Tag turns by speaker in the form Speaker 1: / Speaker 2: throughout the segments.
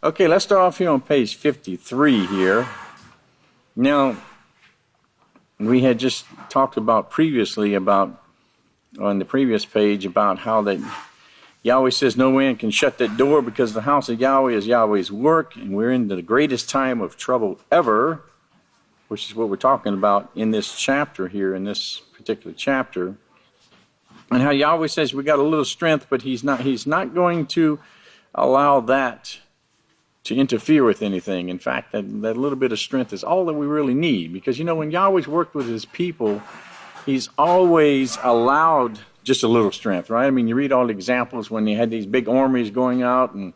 Speaker 1: Okay, let's start off here on page 53 here. Now, we had just talked about previously about, on the previous page, about how that Yahweh says no man can shut that door because the house of Yahweh is Yahweh's work, and we're in the greatest time of trouble ever, which is what we're talking about in this chapter here, in this particular chapter. And how Yahweh says we got a little strength, but he's not going to allow that to interfere with anything. In fact, that little bit of strength is all that we really need. Because, you know, when Yahweh's worked with his people, he's always allowed just a little strength, right? I mean, you read all the examples when they had these big armies going out, and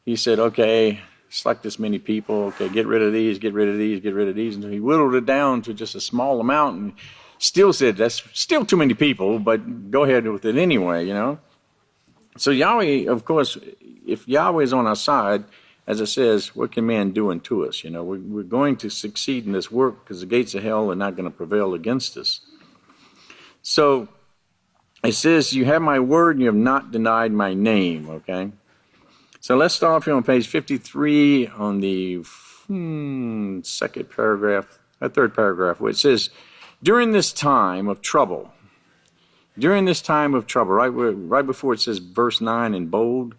Speaker 1: he said, okay, select this many people, okay, get rid of these, get rid of these, get rid of these. And he whittled it down to just a small amount, and still said, that's still too many people, but go ahead with it anyway, you know? So Yahweh, of course, if Yahweh is on our side, as it says, what can man do unto us? You know, we're going to succeed in this work because the gates of hell are not going to prevail against us. So it says, you have my word and you have not denied my name, okay? So let's start off here on page 53 on the third paragraph, where it says, during this time of trouble, right before it says verse 9 in bold,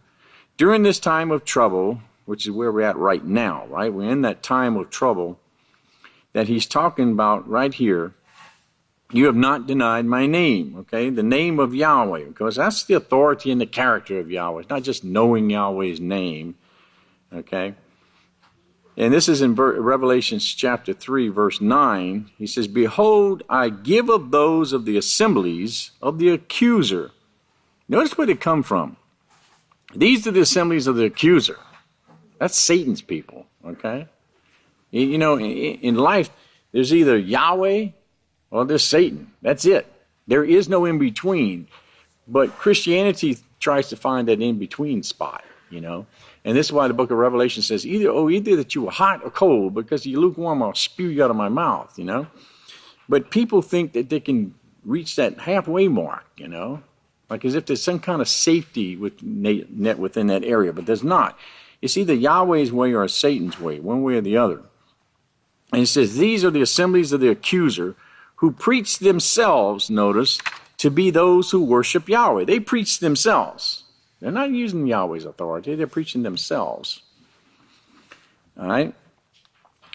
Speaker 1: during this time of trouble, which is where we're at right now, right? We're in that time of trouble that he's talking about right here. You have not denied my name, okay? The name of Yahweh, because that's the authority and the character of Yahweh. It's not just knowing Yahweh's name, okay? And this is in Revelation chapter 3, verse 9. He says, behold, I give of those of the assemblies of the accuser. Notice where they come from. These are the assemblies of the accuser. That's Satan's people, okay? You know, in life, there's either Yahweh or there's Satan. That's it. There is no in-between. But Christianity tries to find that in-between spot, you know? And this is why the book of Revelation says, either that you are hot or cold, because you're lukewarm, I'll spew you out of my mouth, you know? But people think that they can reach that halfway mark, you know? Like as if there's some kind of safety net within that area, but there's not. It's either Yahweh's way or Satan's way, one way or the other. And it says, these are the assemblies of the accuser who preach themselves, notice, to be those who worship Yahweh. They preach themselves. They're not using Yahweh's authority. They're preaching themselves. All right?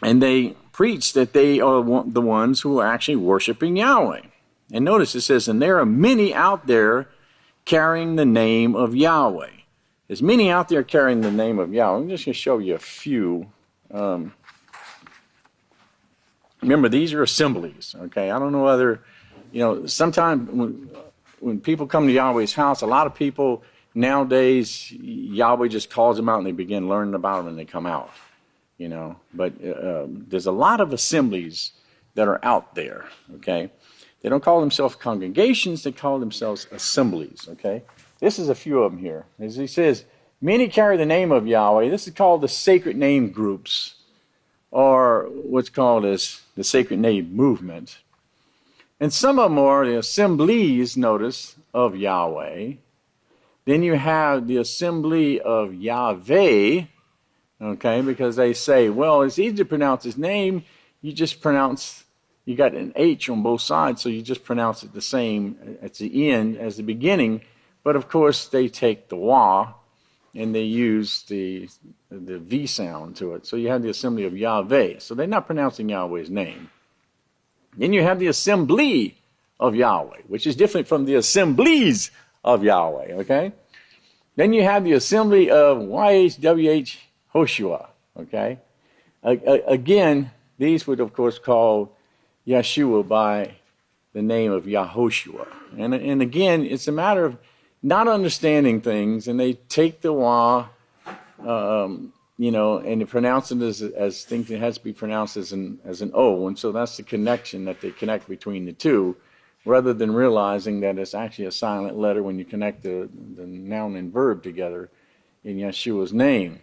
Speaker 1: And they preach that they are the ones who are actually worshiping Yahweh. And notice it says, and there are many out there carrying the name of Yahweh. There's many out there carrying the name of Yahweh. I'm just going to show you a few. Remember, these are assemblies, okay? I don't know whether, you know, sometimes when people come to Yahweh's house, a lot of people nowadays, Yahweh just calls them out and they begin learning about them and they come out, you know. But there's a lot of assemblies that are out there, okay? They don't call themselves congregations, they call themselves assemblies, okay? This is a few of them here. As he says, many carry the name of Yahweh. This is called the sacred name groups, or what's called as the sacred name movement. And some of them are the assemblies, notice, of Yahweh. Then you have the assembly of Yahweh, okay, because they say, well, it's easy to pronounce his name. You got an H on both sides, so you just pronounce it the same at the end as the beginning. But of course, they take the Wah and they use the V sound to it. So you have the assembly of Yahweh. So they're not pronouncing Yahweh's name. Then you have the assembly of Yahweh, which is different from the assemblies of Yahweh, okay? Then you have the assembly of YHWH Hoshua, okay? Again, these would, of course, call Yeshua by the name of Yahoshua. And again, it's a matter of not understanding things, and they take the Wah, you know, and they pronounce it as things that has to be pronounced as an O, and so that's the connection that they connect between the two, rather than realizing that it's actually a silent letter when you connect the noun and verb together in Yeshua's name.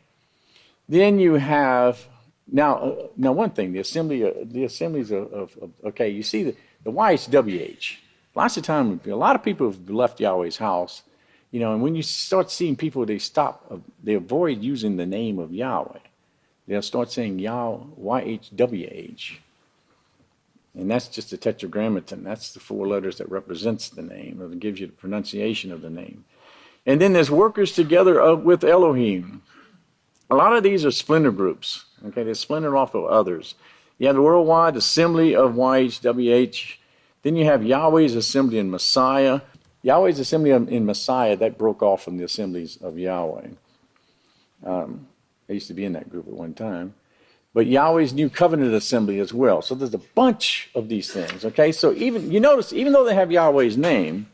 Speaker 1: Then you have now one thing, the assemblies of okay, you see the YHWH. Lots of time, a lot of people have left Yahweh's house, And when you start seeing people, they avoid using the name of Yahweh. They'll start saying YHWH. And that's just a tetragrammaton. That's the 4 letters that represents the name, or gives you the pronunciation of the name. And then there's workers together with Elohim. A lot of these are splinter groups. Okay, they're splintered off of others. You have the worldwide assembly of YHWH. Then you have Yahweh's assembly in Messiah. Yahweh's assembly in Messiah, that broke off from the assemblies of Yahweh. I used to be in that group at one time. But Yahweh's New Covenant Assembly as well. So there's a bunch of these things, okay? So you notice, even though they have Yahweh's name,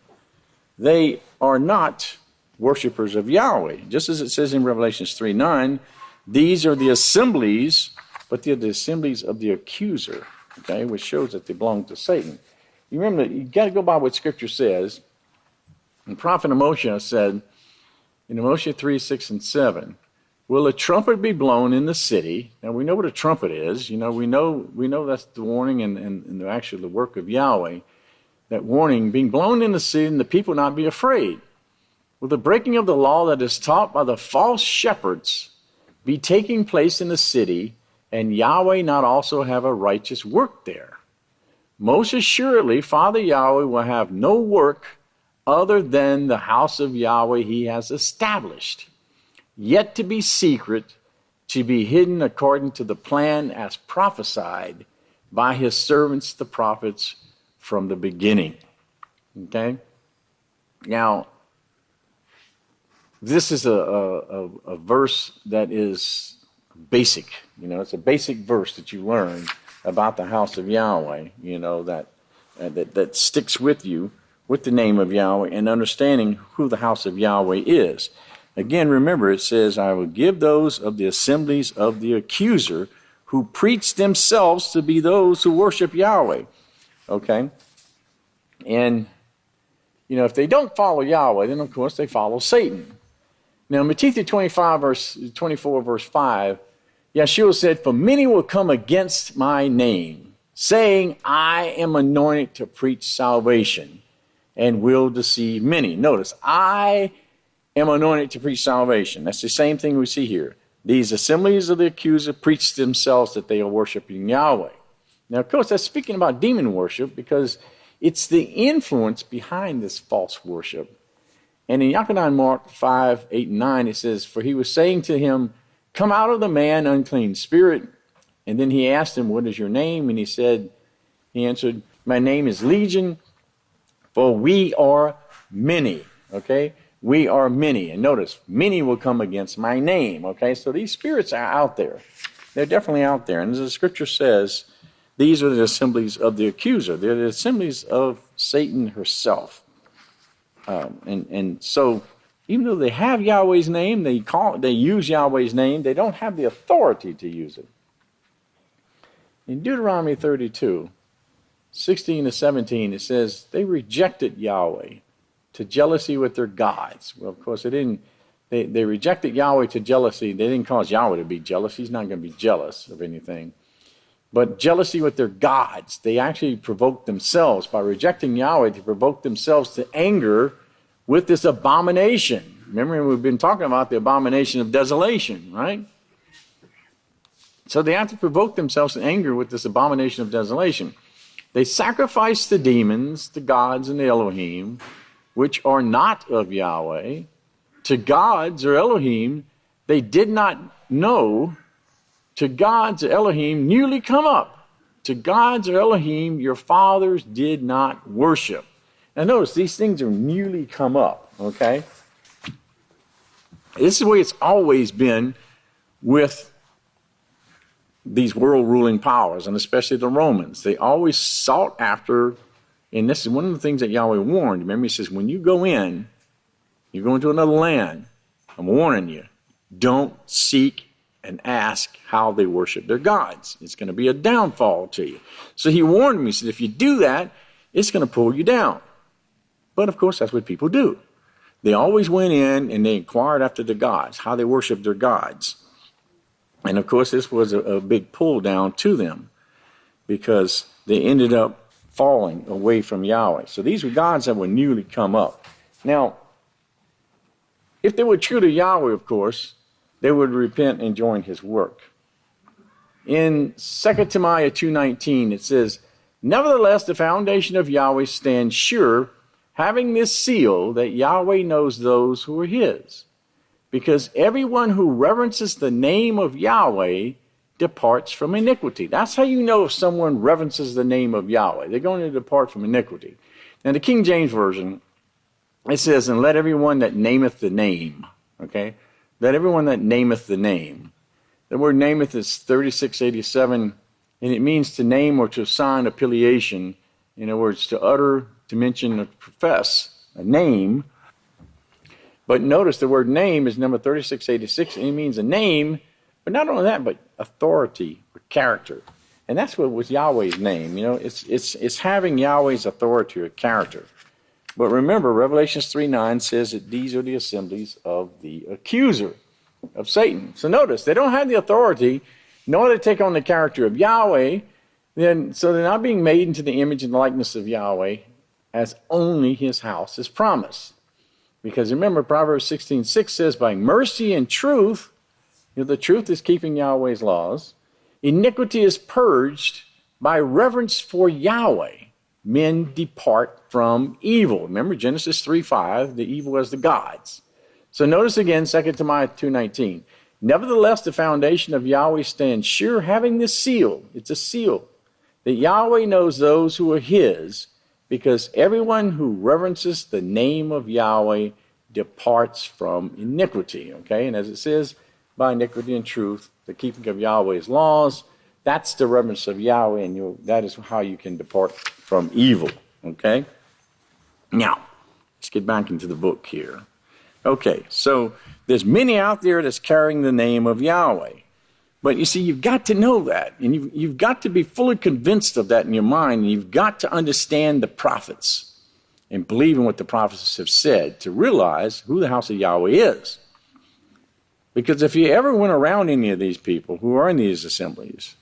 Speaker 1: they are not worshipers of Yahweh. Just as it says in Revelation 3:9, these are the assemblies, but they're the assemblies of the accuser, okay? Which shows that they belong to Satan. You remember, you got to go by what Scripture says. And Prophet Moshe said, in Moshe 3:6 and 7, will a trumpet be blown in the city? Now we know what a trumpet is. We know that's the warning and actually the work of Yahweh. That warning being blown in the city, and the people not be afraid. Will the breaking of the law that is taught by the false shepherds be taking place in the city, and Yahweh not also have a righteous work there? Most assuredly, Father Yahweh will have no work other than the house of Yahweh he has established, yet to be secret, to be hidden according to the plan as prophesied by his servants the prophets from the beginning. Okay? Now, this is a verse that is basic. It's a basic verse that you learn about the house of Yahweh, that sticks with you, with the name of Yahweh, and understanding who the house of Yahweh is. Again, remember, it says, I will give those of the assemblies of the accuser who preach themselves to be those who worship Yahweh. Okay? And, if they don't follow Yahweh, then of course they follow Satan. Now, Matthew 24, verse 5, Yeshua said, for many will come against my name, saying, I am anointed to preach salvation, and will deceive many. Notice, I am anointed to preach salvation. That's the same thing we see here. These assemblies of the accuser preach themselves that they are worshiping Yahweh. Now, of course, that's speaking about demon worship, because it's the influence behind this false worship. And in Yahweh Mark 5, 8, and 9, it says, for he was saying to him, come out of the man, unclean spirit. And then he asked him, what is your name? And he answered, my name is Legion, for we are many. Okay? We are many. And notice, many will come against my name. Okay? So these spirits are out there. They're definitely out there. And as the scripture says, these are the assemblies of the accuser. They're the assemblies of Satan herself. And so, even though they have Yahweh's name, they use Yahweh's name, they don't have the authority to use it. In Deuteronomy 32, 16 to 17, it says, they rejected Yahweh to jealousy with their gods. Well, of course, they rejected Yahweh to jealousy. They didn't cause Yahweh to be jealous. He's not going to be jealous of anything. But jealousy with their gods. They actually provoked themselves. By rejecting Yahweh, they provoked themselves to anger with this abomination. Remember, we've been talking about the abomination of desolation, right? So they have to provoke themselves to anger with this abomination of desolation. They sacrificed the demons, the gods, and the Elohim, which are not of Yahweh, to gods or Elohim they did not know, to gods or Elohim newly come up, to gods or Elohim your fathers did not worship. Now notice, these things are newly come up, okay? This is the way it's always been with these world-ruling powers, and especially the Romans. They always sought after, and this is one of the things that Yahweh warned. Remember, he says, when you go in, you go into another land, I'm warning you, don't seek and ask how they worship their gods. It's going to be a downfall to you. So he warned me, he said, if you do that, it's going to pull you down. But of course, that's what people do. They always went in and they inquired after the gods, how they worshiped their gods. And of course, this was a big pull down to them because they ended up falling away from Yahweh. So these were gods that were newly come up. Now, If they were true to Yahweh, of course, they would repent and join his work. In 2 Timothy 2:19, it says, "Nevertheless, the foundation of Yahweh stands sure, having this seal, that Yahweh knows those who are his. Because everyone who reverences the name of Yahweh departs from iniquity." That's how you know if someone reverences the name of Yahweh. They're going to depart from iniquity. Now, the King James Version, it says, "And let everyone that nameth the name," okay? Let everyone that nameth the name. The word nameth is 3687, and it means to name or to assign affiliation. In other words, to utter, to mention, or to profess a name. But notice the word name is number 3686, and it means a name, but not only that, but authority or character. And that's what was Yahweh's name. It's having Yahweh's authority or character. But remember, Revelation 3:9 says that these are the assemblies of the accuser of Satan. So notice, they don't have the authority, nor they take on the character of Yahweh, so they're not being made into the image and likeness of Yahweh as only his house is promised. Because remember, Proverbs 16:6 says, "By mercy and truth," the truth is keeping Yahweh's laws, "iniquity is purged, by reverence for Yahweh. Men depart from evil." Remember Genesis 3:5, the evil as the gods. So notice again 2 Timothy 2:19. "Nevertheless, the foundation of Yahweh stands sure, having this seal," it's a seal, "that Yahweh knows those who are his, because everyone who reverences the name of Yahweh departs from iniquity." Okay, and as it says, by iniquity and truth, the keeping of Yahweh's laws, that's the reverence of Yahweh, and that is how you can depart from evil. Okay, now let's get back into the book here. Okay, so there's many out there that's carrying the name of Yahweh. But you see, you've got to know that, and you've got to be fully convinced of that in your mind, and you've got to understand the prophets and believe in what the prophets have said to realize who the house of Yahweh is. Because if you ever went around any of these people who are in these assemblies,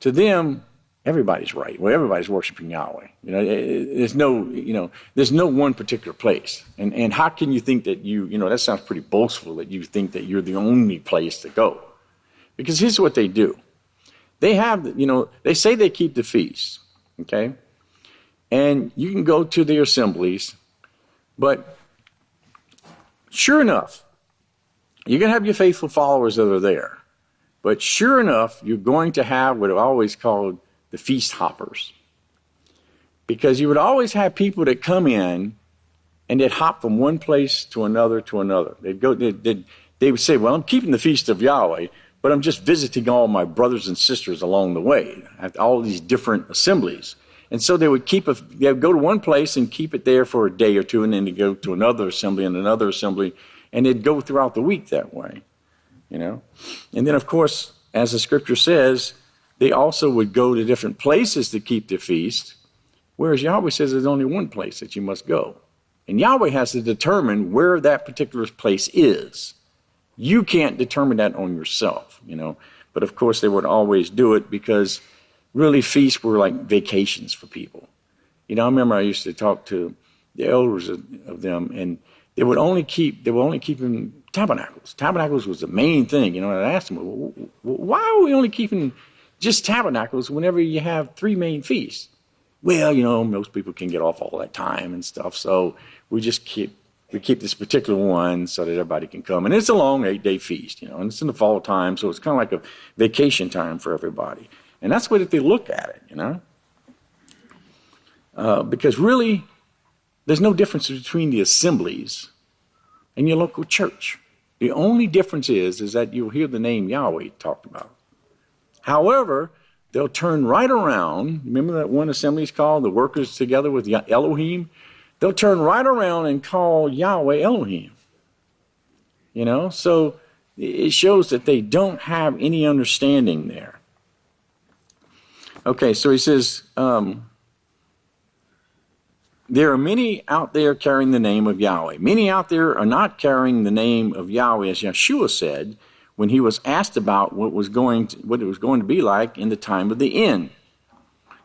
Speaker 1: to them, everybody's right. Well, everybody's worshiping Yahweh. There's no one particular place. And how can you think that that sounds pretty boastful that you think that you're the only place to go. Because here's what they do. They have, they say they keep the feast, okay? And you can go to their assemblies, but sure enough, you're going to have your faithful followers that are there. But sure enough, you're going to have what are always called the feast hoppers. Because you would always have people that come in and they'd hop from one place to another to another. They would say, "Well, I'm keeping the feast of Yahweh, but I'm just visiting all my brothers and sisters along the way at all these different assemblies." And so they would they'd go to one place and keep it there for a day or two, and then they'd go to another assembly and another assembly, and they'd go throughout the week that way, And then, of course, as the scripture says, they also would go to different places to keep the feast, whereas Yahweh says there's only one place that you must go. And Yahweh has to determine where that particular place is. You can't determine that on yourself, But, of course, they would always do it because really feasts were like vacations for people. I remember I used to talk to the elders of them, and they would only keep in tabernacles. Tabernacles was the main thing, And I asked them, "Well, why are we only keeping just tabernacles whenever you have three main feasts?" "Well, most people can get off all that time and stuff, so we keep this particular one so that everybody can come. And it's a long 8-day feast, and it's in the fall time, so it's kind of like a vacation time for everybody." And that's what if they look at it, because really, there's no difference between the assemblies and your local church. The only difference is that you'll hear the name Yahweh talked about. However, they'll turn right around. Remember that one assembly is called the workers together with Elohim? They'll turn right around and call Yahweh Elohim. So it shows that they don't have any understanding there. Okay, so he says, there are many out there carrying the name of Yahweh. Many out there are not carrying the name of Yahweh, as Yeshua said when he was asked about what it was going to be like in the time of the end.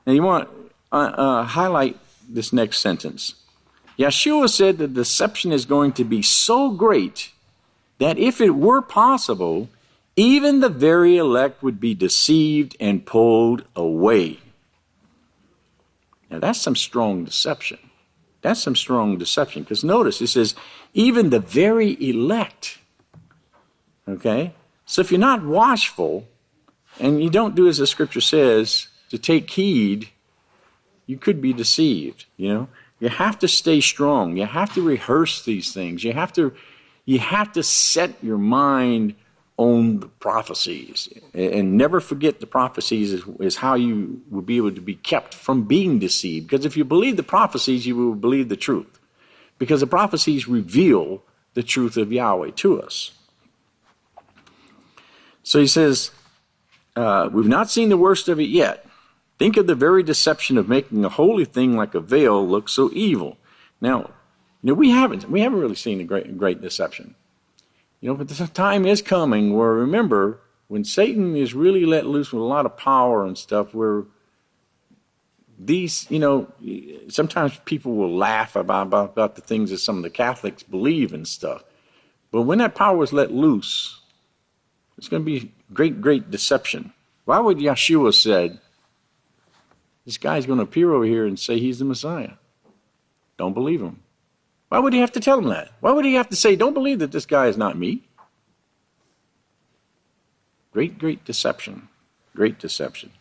Speaker 1: Now you want to highlight this next sentence. Yeshua said the deception is going to be so great that if it were possible, even the very elect would be deceived and pulled away. Now that's some strong deception. That's some strong deception. Because notice, it says, even the very elect. Okay? So if you're not watchful, and you don't do as the scripture says, to take heed, you could be deceived, you know. You have to stay strong. You have to rehearse these things. You have to set your mind on the prophecies. And never forget the prophecies is how you will be able to be kept from being deceived. Because if you believe the prophecies, you will believe the truth. Because the prophecies reveal the truth of Yahweh to us. So he says, we've not seen the worst of it yet. Think of the very deception of making a holy thing like a veil look so evil. Now, we haven't really seen a great deception. But the time is coming where, remember, when Satan is really let loose with a lot of power and stuff, where these, sometimes people will laugh about the things that some of the Catholics believe and stuff. But when that power is let loose, it's going to be great deception. Why would Yeshua said, this guy's going to appear over here and say he's the Messiah? Don't believe him. Why would he have to tell him that? Why would he have to say, don't believe that this guy is not me? Great deception. Great deception.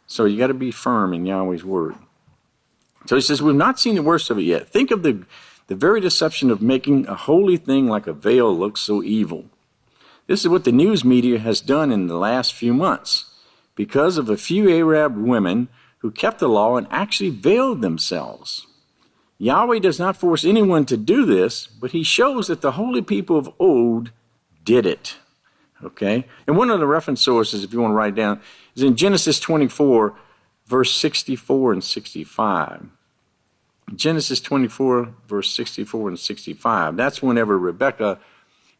Speaker 1: So you got to be firm in Yahweh's word. So he says, we've not seen the worst of it yet. Think of the very deception of making a holy thing like a veil look so evil. This is what the news media has done in the last few months. Because of a few Arab women who kept the law and actually veiled themselves. Yahweh does not force anyone to do this, but he shows that the holy people of old did it. Okay? And one of the reference sources, if you want to write it down, is in Genesis 24, verse 64 and 65. Genesis 24, verse 64 and 65. That's whenever Rebekah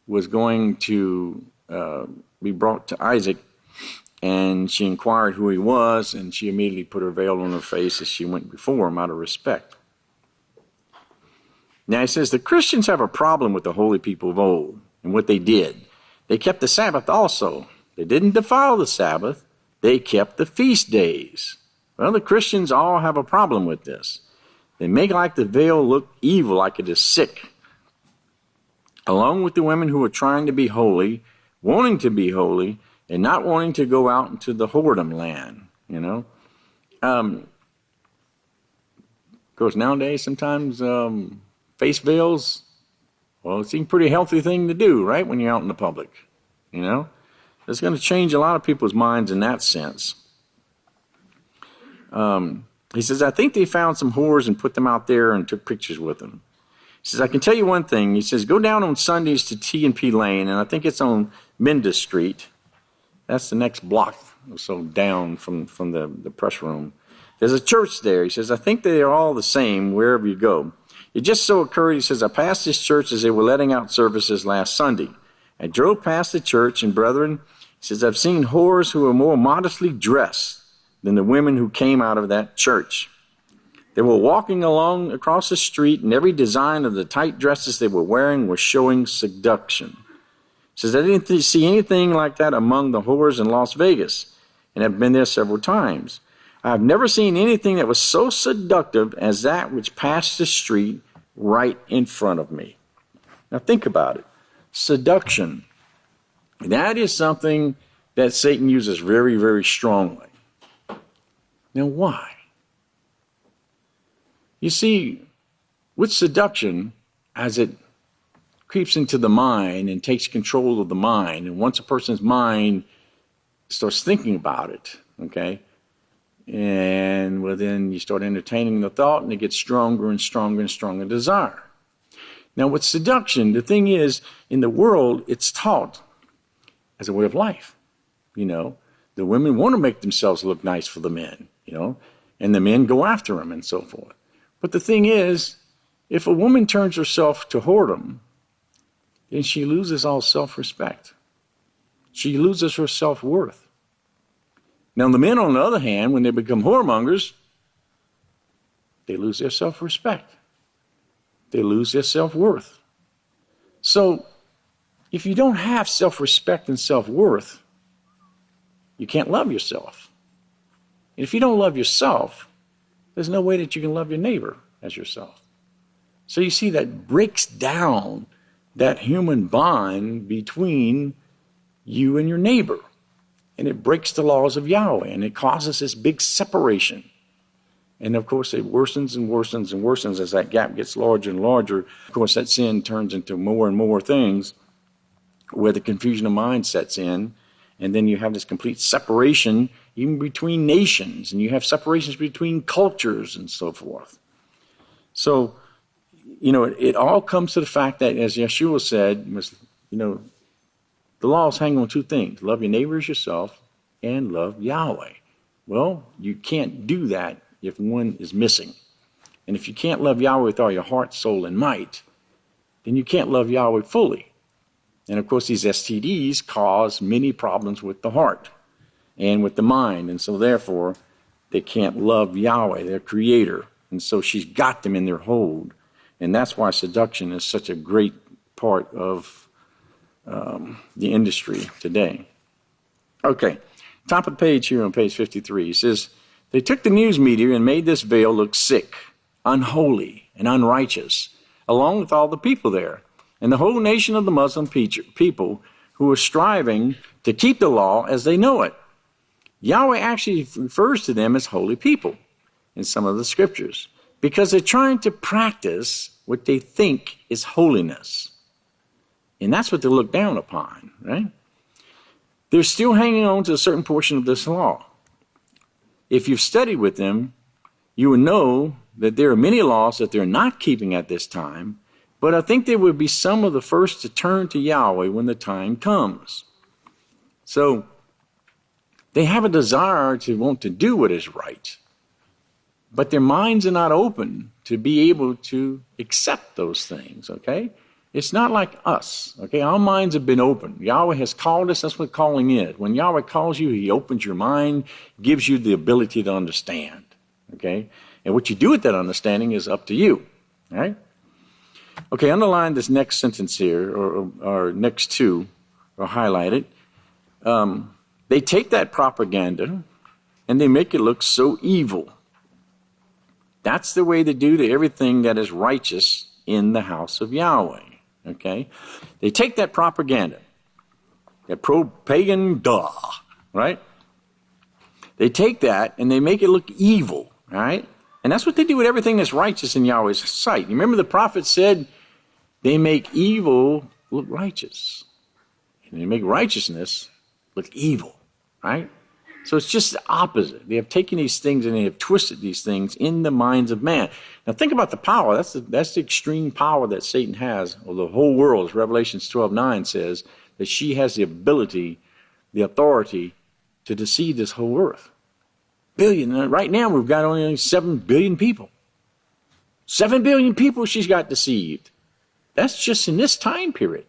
Speaker 1: was going to be brought to Isaac, and she inquired who he was, and she immediately put her veil on her face as she went before him out of respect. Now he says the Christians have a problem with the holy people of old and what they did. They kept the Sabbath also. They didn't defile the Sabbath. They kept the feast days. Well, the Christians all have a problem with this. They make like the veil look evil, like it is sick. Along with the women who are trying to be holy, wanting to be holy, and not wanting to go out into the whoredom land, Of course, nowadays, sometimes face veils, well, it seems a pretty healthy thing to do, right, when you're out in the public, It's going to change a lot of people's minds in that sense. He says, I think they found some whores and put them out there and took pictures with them. He says, I can tell you one thing. He says, go down on Sundays to T&P Lane, and I think it's on Mendes Street. That's the next block or so down from the press room. There's a church there. He says, I think they are all the same wherever you go. It just so occurred, he says, I passed this church as they were letting out services last Sunday. I drove past the church, and brethren, he says, I've seen whores who are more modestly dressed than the women who came out of that church. They were walking along across the street, and every design of the tight dresses they were wearing was showing seduction. He says, I didn't see anything like that among the whores in Las Vegas, and have been there several times. I have never seen anything that was so seductive as that which passed the street right in front of me. Now think about it. Seduction. That is something that Satan uses very, very strongly. Now why? You see, with seduction, as it creeps into the mind and takes control of the mind, and once a person's mind starts thinking about it, okay, and well, then you start entertaining the thought, and it gets stronger and stronger and stronger desire. Now with seduction, the thing is, in the world, it's taught as a way of life. The women want to make themselves look nice for the men, and the men go after them and so forth. But the thing is, if a woman turns herself to whoredom, then she loses all self-respect. She loses her self-worth. Now the men, on the other hand, when they become whoremongers, they lose their self-respect. they lose their self-worth. So if you don't have self-respect and self-worth, you can't love yourself. And if you don't love yourself, there's no way that you can love your neighbor as yourself. So you see, that breaks down that human bond between you and your neighbor. And it breaks the laws of Yahweh, and it causes this big separation. And of course, it worsens and worsens and worsens as that gap gets larger and larger. Of course, that sin turns into more and more things where the confusion of mind sets in. And then you have this complete separation even between nations, and you have separations between cultures and so forth. So, it all comes to the fact that, as Yeshua said, the laws hang on two things: love your neighbor as yourself and love Yahweh. Well, you can't do that if one is missing. And if you can't love Yahweh with all your heart, soul, and might, then you can't love Yahweh fully. And of course, these STDs cause many problems with the heart and with the mind. And so therefore, they can't love Yahweh, their creator. And so she's got them in their hold. And that's why seduction is such a great part of the industry today. Okay, top of the page here on page 53. It says, they took the news media and made this veil look sick, unholy, and unrighteous, along with all the people there, and the whole nation of the Muslim people who were striving to keep the law as they know it. Yahweh actually refers to them as holy people in some of the scriptures, because they're trying to practice what they think is holiness. And that's what they look down upon, right? They're still hanging on to a certain portion of this law. If you've studied with them, you will know that there are many laws that they're not keeping at this time, but I think they will be some of the first to turn to Yahweh when the time comes. So they have a desire to want to do what is right, but their minds are not open to be able to accept those things, okay? It's not like us, okay? Our minds have been open. Yahweh has called us. That's what calling is. When Yahweh calls you, he opens your mind, gives you the ability to understand, okay? And what you do with that understanding is up to you, all right? Okay, underline this next sentence here, or next two, or highlight it. They take that propaganda and they make it look so evil. That's the way they do to everything that is righteous in the house of Yahweh. Okay? They take that propaganda, that pro-pagan right? They take that and they make it look evil, right? And that's what they do with everything that's righteous in Yahweh's sight. You remember the prophet said they make evil look righteous. And they make righteousness look evil, right? So it's just the opposite. They have taken these things and they have twisted these things in the minds of man. Now think about the power. That's the extreme power that Satan has, or the whole world, as Revelation 12:9 says, that she has the ability, the authority to deceive this whole earth. Billion. Right now we've got only 7 billion people. 7 billion people she's got deceived. That's just in this time period.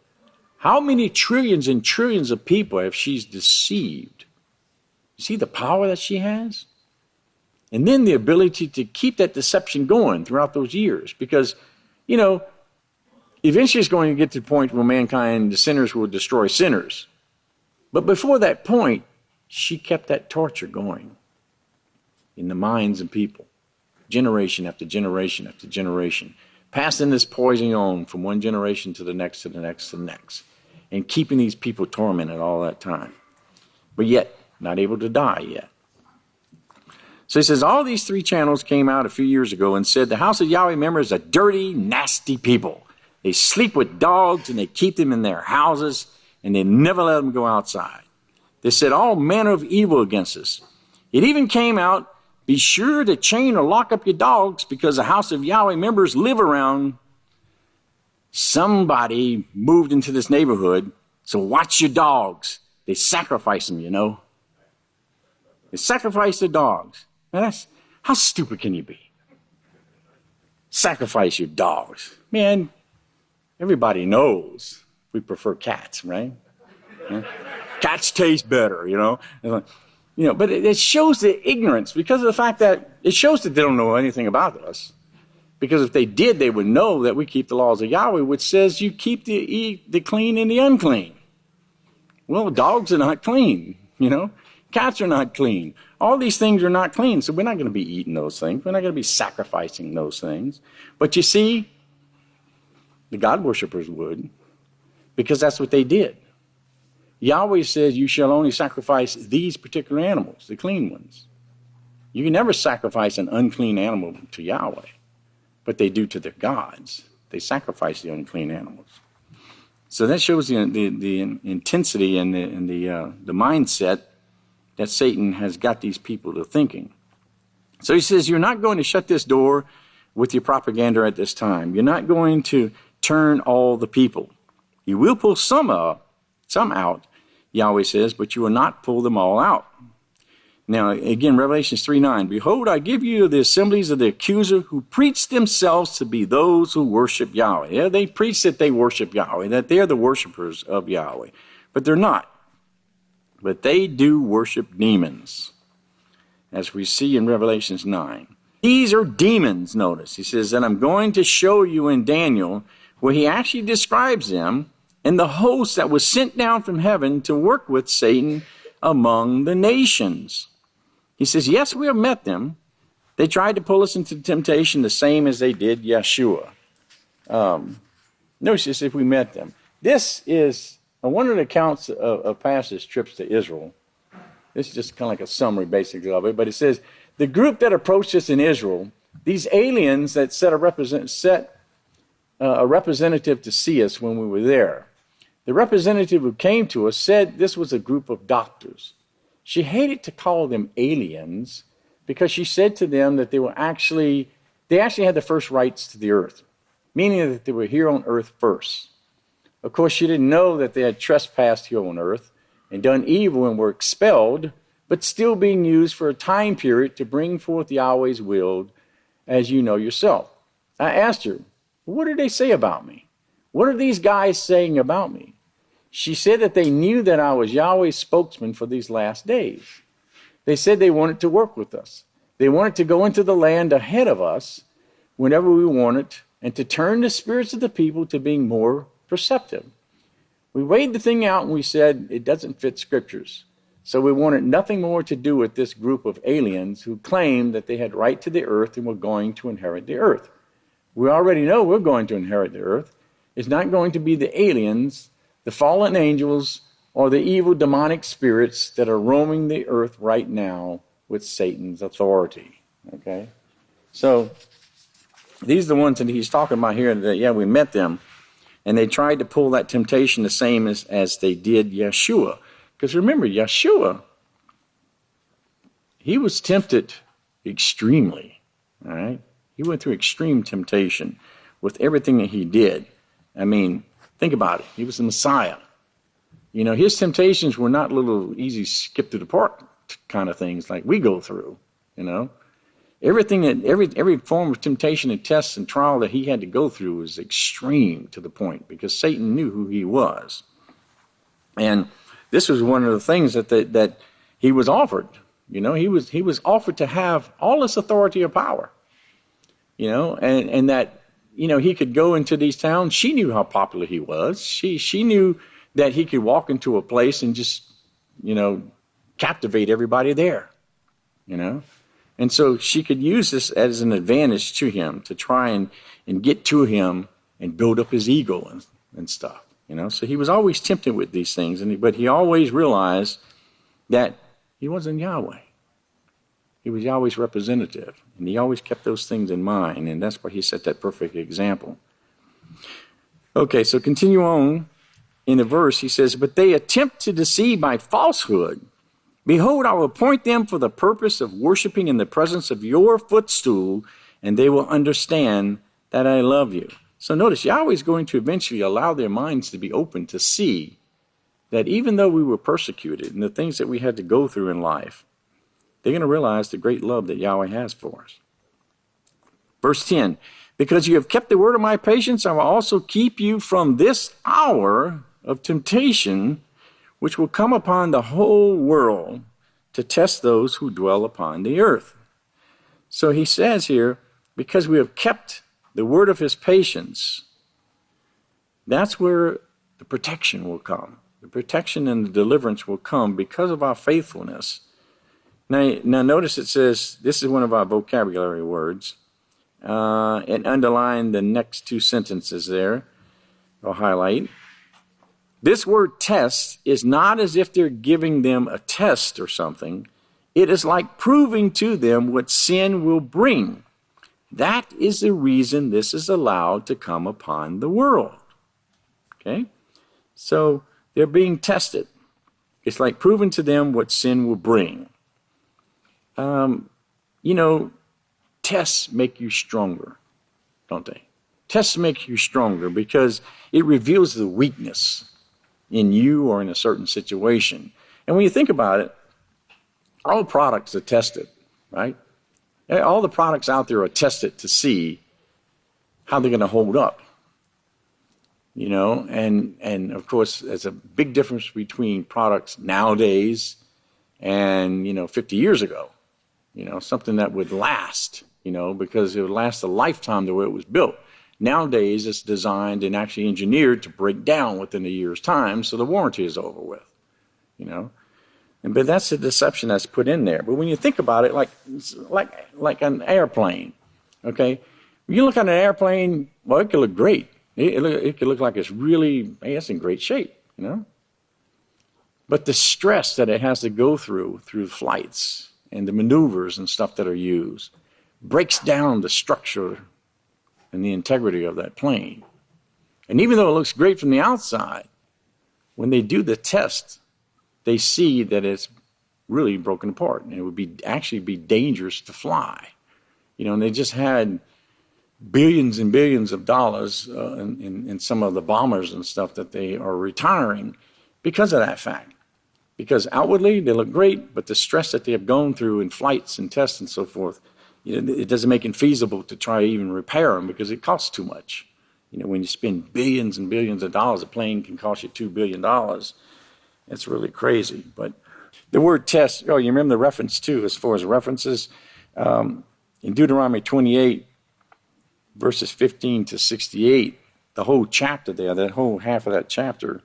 Speaker 1: How many trillions and trillions of people have she deceived? You see the power that she has? And then the ability to keep that deception going throughout those years. Because, eventually it's going to get to the point where mankind, the sinners, will destroy sinners. But before that point, she kept that torture going in the minds of people, generation after generation after generation, passing this poison on from one generation to the next, to the next, to the next, and keeping these people tormented all that time. But yet, not able to die yet. So he says, all these 3 channels came out a few years ago and said, the house of Yahweh members are dirty, nasty people. They sleep with dogs and they keep them in their houses and they never let them go outside. They said all manner of evil against us. It even came out, be sure to chain or lock up your dogs because the house of Yahweh members live around. Somebody moved into this neighborhood, so watch your dogs. They sacrifice them, They sacrifice the dogs. Now how stupid can you be? Sacrifice your dogs. Man, everybody knows we prefer cats, right? Yeah. Cats taste better, But it shows the ignorance because of the fact that it shows that they don't know anything about us. Because if they did, they would know that we keep the laws of Yahweh, which says you keep the clean and the unclean. Well, dogs are not clean, Cats are not clean. All these things are not clean, so we're not going to be eating those things. We're not going to be sacrificing those things. But you see, the God worshippers would, because that's what they did. Yahweh says you shall only sacrifice these particular animals, the clean ones. You can never sacrifice an unclean animal to Yahweh, but they do to their gods. They sacrifice the unclean animals. So that shows the intensity and the mindset that Satan has got these people to thinking. So he says, you're not going to shut this door with your propaganda at this time. You're not going to turn all the people. You will pull some out, Yahweh says, but you will not pull them all out. Now, again, Revelation 3:9, behold, I give you the assemblies of the accuser who preach themselves to be those who worship Yahweh. Yeah, they preach that they worship Yahweh, that they're the worshipers of Yahweh, but they're not. But they do worship demons, as we see in Revelation 9. These are demons, notice. He says, and I'm going to show you in Daniel, where he actually describes them and the host that was sent down from heaven to work with Satan among the nations. He says, yes, we have met them. They tried to pull us into temptation the same as they did Yeshua. Notice this, if we met them. This is one of the accounts of past trips to Israel. This is just kind of like a summary, basically, of it. But it says, the group that approached us in Israel, these aliens that set a representative to see us when we were there. The representative who came to us said this was a group of doctors. She hated to call them aliens because she said to them that they actually had the first rights to the earth, meaning that they were here on earth first. Of course, she didn't know that they had trespassed here on earth and done evil and were expelled, but still being used for a time period to bring forth Yahweh's will, as you know yourself. I asked her, what did they say about me? What are these guys saying about me? She said that they knew that I was Yahweh's spokesman for these last days. They said they wanted to work with us. They wanted to go into the land ahead of us whenever we wanted, and to turn the spirits of the people to being more perceptive. We weighed the thing out and we said it doesn't fit scriptures. So we wanted nothing more to do with this group of aliens who claimed that they had right to the earth and were going to inherit the earth. We already know we're going to inherit the earth. It's not going to be the aliens, the fallen angels, or the evil demonic spirits that are roaming the earth right now with Satan's authority. Okay? So these are the ones that he's talking about here that, yeah, we met them. And they tried to pull that temptation the same as they did Yeshua. Because remember, Yeshua, he was tempted extremely. All right? He went through extreme temptation with everything that he did. I mean, think about it. He was the Messiah. His temptations were not little easy skip to the park kind of things like we go through, Everything that every form of temptation and test and trial that he had to go through was extreme to the point because Satan knew who he was, and this was one of the things that he was offered. He was offered to have all this authority or power. And that he could go into these towns. She knew how popular he was. She knew that he could walk into a place and just captivate everybody there. And so she could use this as an advantage to him to try and get to him and build up his ego and stuff, So he was always tempted with these things, but he always realized that he wasn't Yahweh. He was Yahweh's representative, and he always kept those things in mind, and that's why he set that perfect example. Okay, so continue on in the verse. He says, but they attempt to deceive by falsehood. Behold, I will appoint them for the purpose of worshiping in the presence of your footstool, and they will understand that I love you. So notice, Yahweh is going to eventually allow their minds to be open to see that even though we were persecuted and the things that we had to go through in life, they're going to realize the great love that Yahweh has for us. Verse 10, because you have kept the word of my patience, I will also keep you from this hour of temptation, which will come upon the whole world to test those who dwell upon the earth. So he says here, because we have kept the word of his patience, that's where the protection will come. The protection and the deliverance will come because of our faithfulness. Now notice it says, this is one of our vocabulary words, and underline the next two sentences there, or highlight. This word test is not as if they're giving them a test or something. It is like proving to them what sin will bring. That is the reason this is allowed to come upon the world. Okay? So they're being tested. It's like proving to them what sin will bring. Tests make you stronger, don't they? Tests make you stronger because it reveals the weakness in you or in a certain situation. And when you think about it, all products are tested, right? All the products out there are tested to see how they're going to hold up. And of course, there's a big difference between products nowadays and, 50 years ago. Something that would last, because it would last a lifetime the way it was built. Nowadays, it's designed and actually engineered to break down within a year's time, so the warranty is over with, But that's the deception that's put in there. But when you think about it, like an airplane, okay? When you look at an airplane, well, it could look great. It could look like it's in great shape, But the stress that it has to go through flights and the maneuvers and stuff that are used breaks down the structure and the integrity of that plane. And even though it looks great from the outside, when they do the test, they see that it's really broken apart, and it would actually be dangerous to fly. And they just had billions and billions of dollars in some of the bombers and stuff that they are retiring because of that fact. Because outwardly they look great, but the stress that they have gone through in flights and tests and so forth, it doesn't make it feasible to try to even repair them because it costs too much. When you spend billions and billions of dollars, a plane can cost you $2 billion. It's really crazy. But the word test, you remember the reference too, as far as references? In Deuteronomy 28, verses 15 to 68, the whole chapter there, that whole half of that chapter,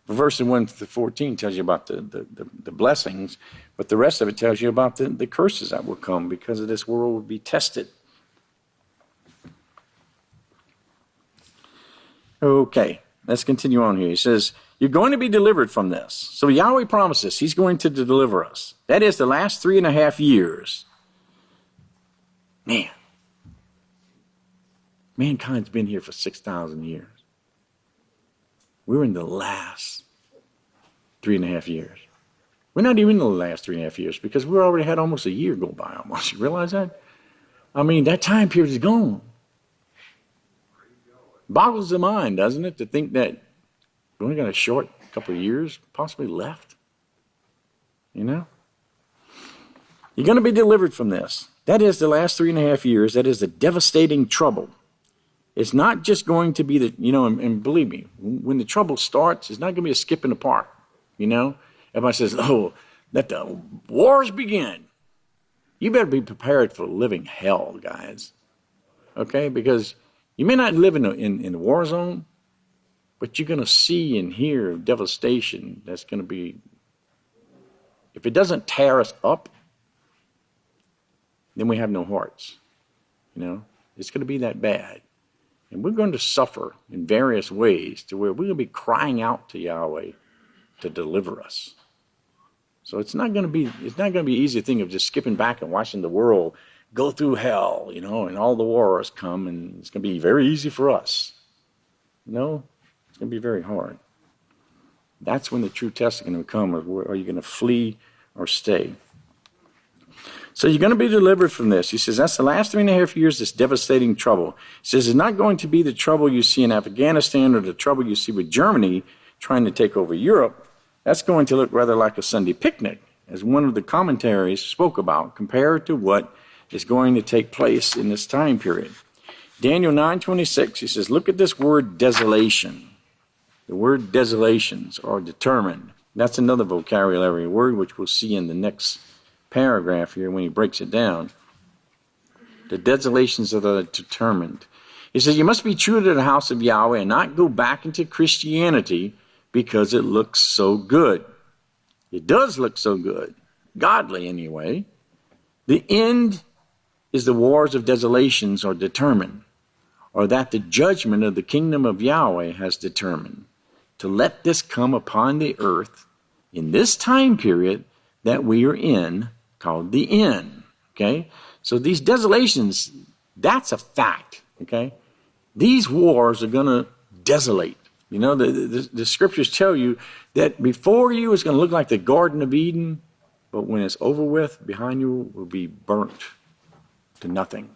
Speaker 1: verses 1 to 14 tells you about the blessings, but the rest of it tells you about the curses that will come because of this world will be tested. Okay, let's continue on here. He says, you're going to be delivered from this. So Yahweh promises he's going to deliver us. That is the last 3.5 years. Man, mankind's been here for 6,000 years. We're in the last 3.5 years. We're not even in the last 3.5 years because we already had almost a year go by almost. You realize that? That time period is gone. Boggles the mind, doesn't it, to think that we only got a short couple of years possibly left. You're going to be delivered from this. That is the last 3.5 years. That is the devastating trouble. It's not just going to be and believe me, when the trouble starts, it's not going to be a skip in the park. Everybody says, let the wars begin. You better be prepared for living hell, guys. Okay? Because you may not live in the war zone, but you're going to see and hear devastation that's going to be, if it doesn't tear us up, then we have no hearts. It's going to be that bad. And we're going to suffer in various ways to where we're going to be crying out to Yahweh to deliver us. So it's not going to be an easy thing of just skipping back and watching the world go through hell, and all the wars come, and it's going to be very easy for us. No, it's going to be very hard. That's when the true test is going to come. Are you going to flee or stay? So you're going to be delivered from this. He says that's the last 3.5 years, this devastating trouble. He says it's not going to be the trouble you see in Afghanistan or the trouble you see with Germany trying to take over Europe. That's going to look rather like a Sunday picnic, as one of the commentaries spoke about, compared to what is going to take place in this time period. Daniel 9:26, he says, look at this word desolation. The word desolations are determined. That's another vocabulary word which we'll see in the next paragraph here when he breaks it down. The desolations that are determined. He says, you must be true to the house of Yahweh and not go back into Christianity because it looks so good. It does look so good. Godly, anyway. The end is the wars of desolations are determined, or that the judgment of the kingdom of Yahweh has determined, to let this come upon the earth in this time period that we are in, called the end. Okay? So these desolations, that's a fact. Okay? These wars are going to desolate. You know, the scriptures tell you that before you it's going to look like the Garden of Eden, but when it's over with, behind you will be burnt to nothing.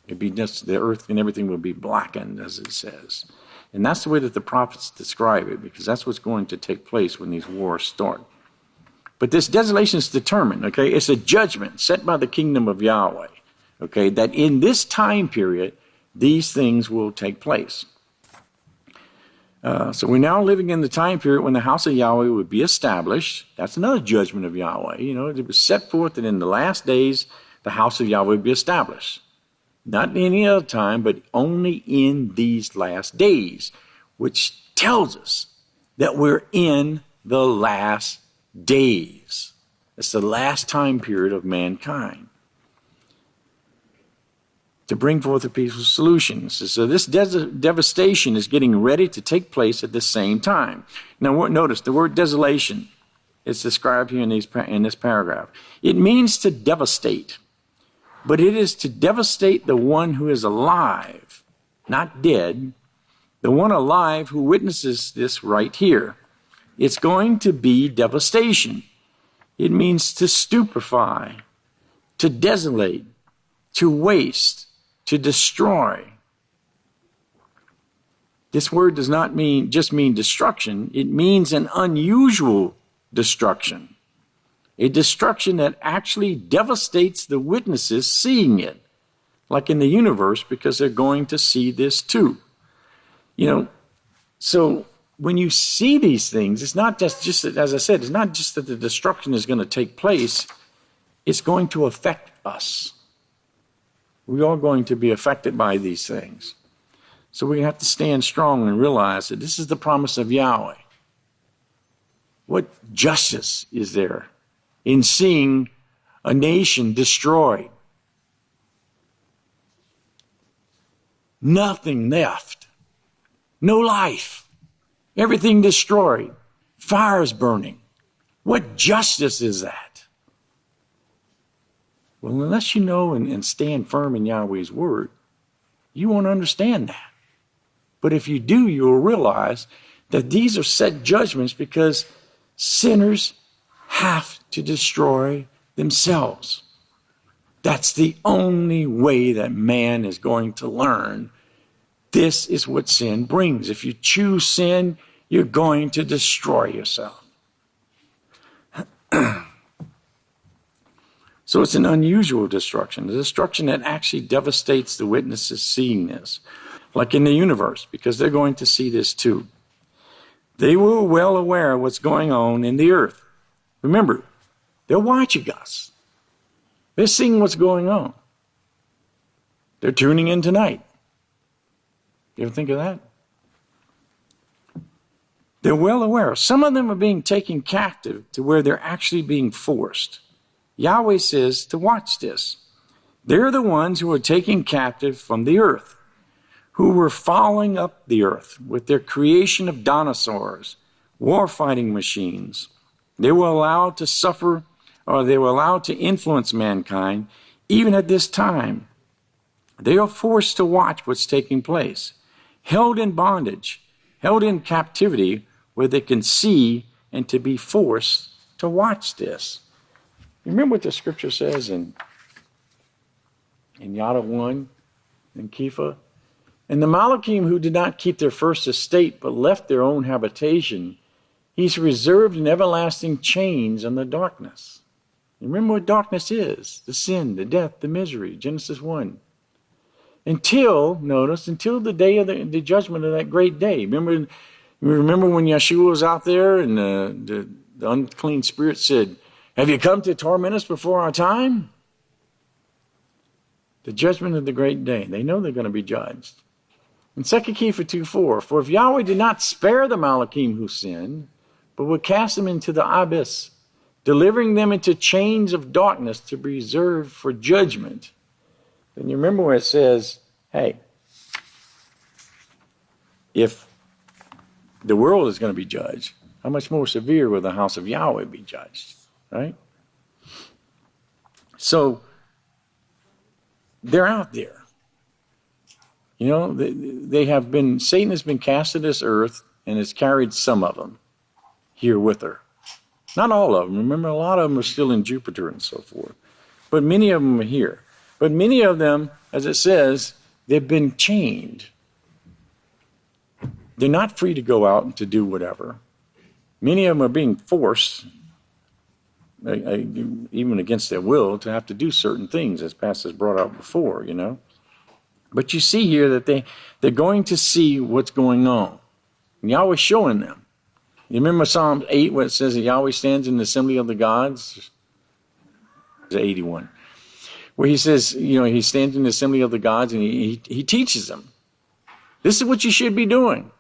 Speaker 1: It'd be just the earth and everything will be blackened, as it says. And that's the way that the prophets describe it, because that's what's going to take place when these wars start. But this desolation is determined, okay? It's a judgment set by the kingdom of Yahweh, okay? That in this time period, these things will take place. So we're now living in the time period when the house of Yahweh would be established. That's another judgment of Yahweh. You know, it was set forth that in the last days, the house of Yahweh would be established. Not any other time, but only in these last days, which tells us that we're in the last days. It's the last time period of mankind. To bring forth a peaceful solution. So this devastation is getting ready to take place at the same time. Now notice the word desolation is described here in this paragraph. It means to devastate, but it is to devastate the one who is alive, not dead, the one alive who witnesses this right here. It's going to be devastation. It means to stupefy, to desolate, to waste, to destroy. This word does not just mean destruction. It means an unusual destruction. A destruction that actually devastates the witnesses seeing it. Like in the universe, because they're going to see this too. You know, so when you see these things, it's not just as I said, it's not just that the destruction is going to take place. It's going to affect us. We're all going to be affected by these things. So we have to stand strong and realize that this is the promise of Yahweh. What justice is there in seeing a nation destroyed? Nothing left. No life. Everything destroyed. Fires burning. What justice is that? Well, unless you know and stand firm in Yahweh's word, you won't understand that. But if you do, you'll realize that these are set judgments because sinners have to destroy themselves. That's the only way that man is going to learn. This is what sin brings. If you choose sin, you're going to destroy yourself. So it's an unusual destruction, a destruction that actually devastates the witnesses seeing this, like in the universe, because they're going to see this too. They were well aware of what's going on in the earth. Remember, they're watching us. They're seeing what's going on. They're tuning in tonight. You ever think of that? They're well aware. Some of them are being taken captive to where they're actually being forced. Yahweh says to watch this. They're the ones who are taken captive from the earth, who were following up the earth with their creation of dinosaurs, war-fighting machines. They were allowed to suffer, or they were allowed to influence mankind, even at this time. They are forced to watch what's taking place, held in bondage, held in captivity, where they can see and to be forced to watch this. Remember what the scripture says in Yada 1 and Kepha? And the Malachim who did not keep their first estate but left their own habitation, he's reserved in everlasting chains in the darkness. Remember what darkness is: the sin, the death, the misery, Genesis 1. Until the day of the judgment of that great day. Remember when Yeshua was out there and the unclean spirit said, "Have you come to torment us before our time?" The judgment of the great day. They know they're going to be judged. In 2 Kepha 2:4, for if Yahweh did not spare the Malachim who sinned, but would cast them into the abyss, delivering them into chains of darkness to be reserved for judgment. Then you remember where it says, hey, if the world is going to be judged, how much more severe will the house of Yahweh be judged? Right? So, they're out there. You know, Satan has been cast to this earth and has carried some of them here with her. Not all of them. Remember, a lot of them are still in Jupiter and so forth. But many of them are here. But many of them, as it says, they've been chained. They're not free to go out and to do whatever. Many of them are being forced, even against their will, to have to do certain things, as Pastor's brought out before, you know. But you see here that they're going to see what's going on. And Yahweh's showing them. You remember Psalm 8 where it says that Yahweh stands in the assembly of the gods? It's 81. Where he says, you know, he stands in the assembly of the gods and he teaches them. This is what you should be doing.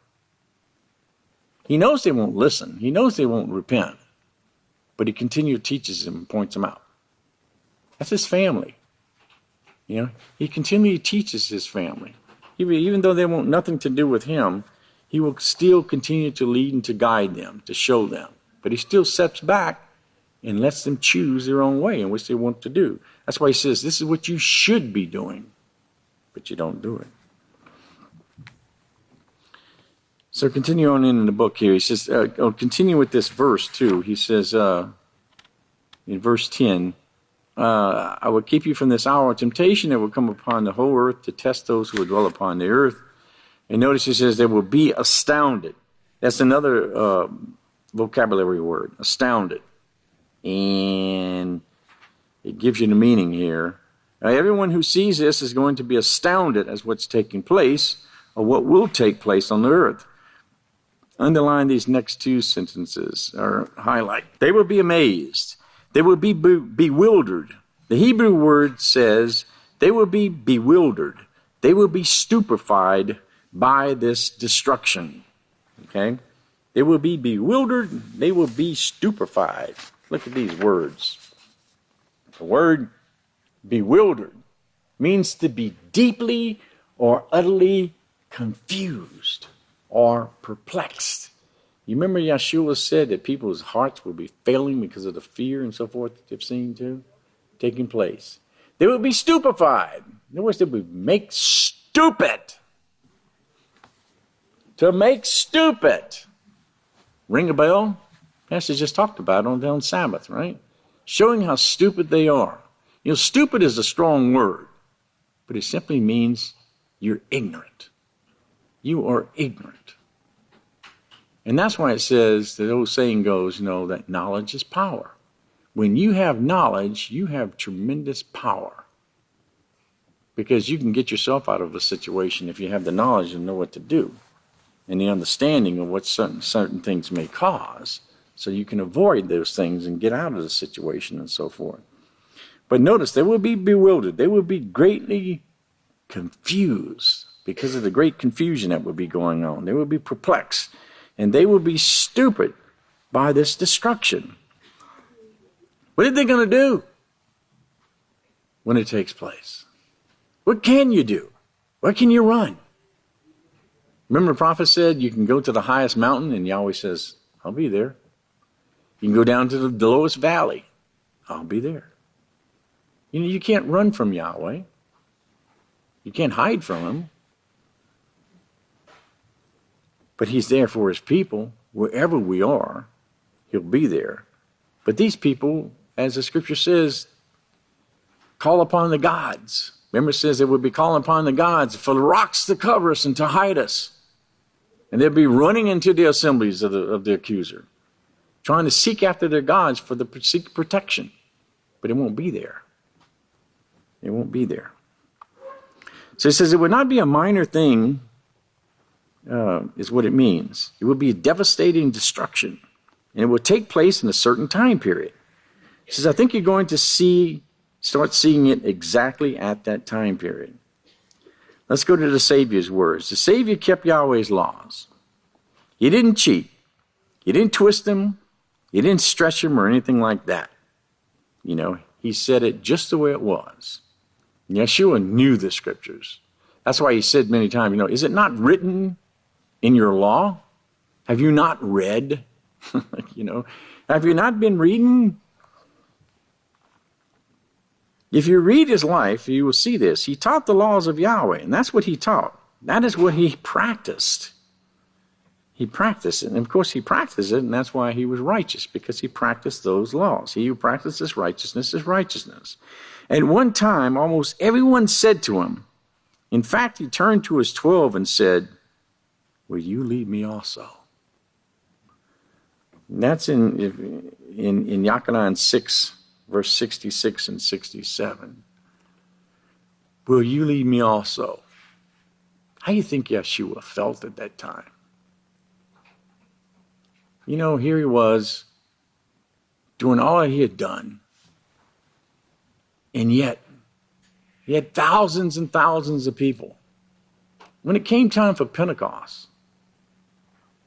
Speaker 1: He knows they won't listen. He knows they won't repent. But he continually teaches them and points them out. That's his family. You know, he continually teaches his family. Even though they want nothing to do with him, he will still continue to lead and to guide them, to show them. But he still steps back and lets them choose their own way in which they want to do. That's why he says, this is what you should be doing, but you don't do it. So continue on in the book here. He says, I'll continue with this verse too. He says in verse 10, I will keep you from this hour of temptation that will come upon the whole earth to test those who will dwell upon the earth. And notice he says they will be astounded. That's another vocabulary word, astounded. And it gives you the meaning here. Now, everyone who sees this is going to be astounded as what's taking place or what will take place on the earth. Underline these next two sentences or highlight. They will be amazed. They will be bewildered. The Hebrew word says they will be bewildered. They will be stupefied by this destruction. Okay? They will be bewildered. They will be stupefied. Look at these words. The word bewildered means to be deeply or utterly confused or perplexed. You remember Yeshua said that people's hearts will be failing because of the fear and so forth that they've seen too taking place. They will be stupefied. In other words, they will make stupid. To make stupid. Ring a bell? Pastor just talked about it on Sabbath, right? Showing how stupid they are. You know, stupid is a strong word, but it simply means you're ignorant. You are ignorant. And that's why it says, the old saying goes, you know, that knowledge is power. When you have knowledge, you have tremendous power. Because you can get yourself out of a situation if you have the knowledge and know what to do. And the understanding of what certain things may cause. So you can avoid those things and get out of the situation and so forth. But notice, they will be bewildered. They will be greatly confused because of the great confusion that will be going on. They will be perplexed. And they will be stupid by this destruction. What are they going to do when it takes place? What can you do? Where can you run? Remember the prophet said you can go to the highest mountain, and Yahweh says, I'll be there. You can go down to the lowest valley. I'll be there. You know, you can't run from Yahweh. You can't hide from him. But he's there for his people. Wherever we are, he'll be there. But these people, as the scripture says, call upon the gods. Remember it says they would be calling upon the gods for the rocks to cover us and to hide us. And they'll be running into the assemblies of the accuser, trying to seek after their gods for the seek protection. But it won't be there. It won't be there. So it says it would not be a minor thing, is what it means. It would be a devastating destruction. And it will take place in a certain time period. He says, I think you're going to start seeing it exactly at that time period. Let's go to the Savior's words. The Savior kept Yahweh's laws. He didn't cheat. He didn't twist them. He didn't stretch them or anything like that. You know, he said it just the way it was. Yeshua knew the scriptures. That's why he said many times, you know, is it not written in your law? Have you not read? You know, have you not been reading? If you read his life, you will see this. He taught the laws of Yahweh, and that's what he taught. That is what he practiced. He practiced it, and of course he practiced it, and that's why he was righteous, because he practiced those laws. He who practices righteousness is righteousness. At one time, almost everyone said to him, in fact, he turned to his 12 and said, will you lead me also? And that's in Yochanan 6, verse 66 and 67. Will you lead me also? How do you think Yeshua felt at that time? You know, here he was doing all that he had done. And yet, he had thousands and thousands of people. When it came time for Pentecost,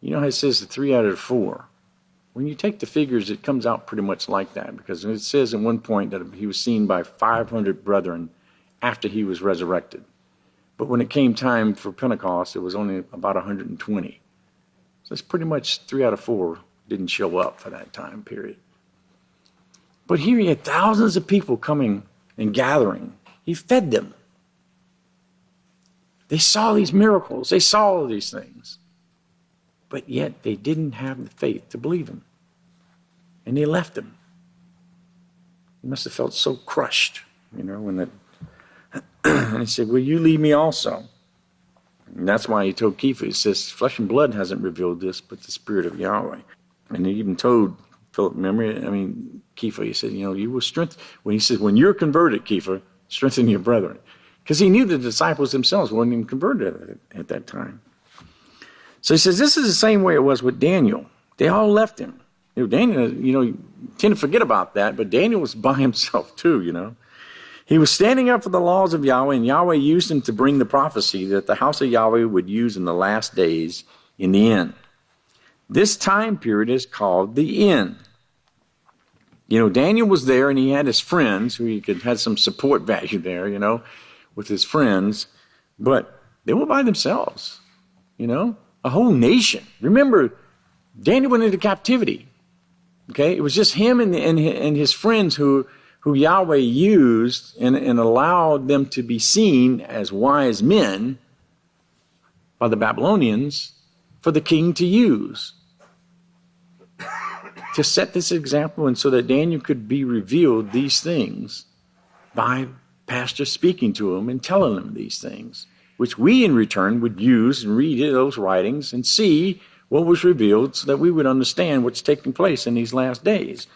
Speaker 1: you know how it says the 3 out of 4. When you take the figures, it comes out pretty much like that, because it says at one point that he was seen by 500 brethren after he was resurrected. But when it came time for Pentecost, it was only about 120. So it's pretty much 3 out of 4 didn't show up for that time period. But here he had thousands of people coming and gathering. He fed them. They saw these miracles. They saw all these things. But yet they didn't have the faith to believe him. And they left him. He must have felt so crushed, you know, when that. And he said, will you lead me also? And that's why he told Kepha, he says, flesh and blood hasn't revealed this, but the Spirit of Yahweh. And he even told Philip, Kepha, he said, you know, you will strengthen. When he said, when you're converted, Kepha, strengthen your brethren. Because he knew the disciples themselves weren't even converted at that time. So he says, this is the same way it was with Daniel. They all left him. You know, Daniel, you know, you tend to forget about that, but Daniel was by himself too, you know. He was standing up for the laws of Yahweh, and Yahweh used him to bring the prophecy that the house of Yahweh would use in the last days in the end. This time period is called the end. You know, Daniel was there, and he had his friends, who he could have some support value there, you know, with his friends, but they were by themselves, you know. A whole nation. Remember, Daniel went into captivity. Okay, it was just him and his friends who Yahweh used and allowed them to be seen as wise men by the Babylonians for the king to use. To set this example, and so that Daniel could be revealed these things by pastor speaking to him and telling him these things, which we in return would use and read those writings and see what was revealed so that we would understand what's taking place in these last days.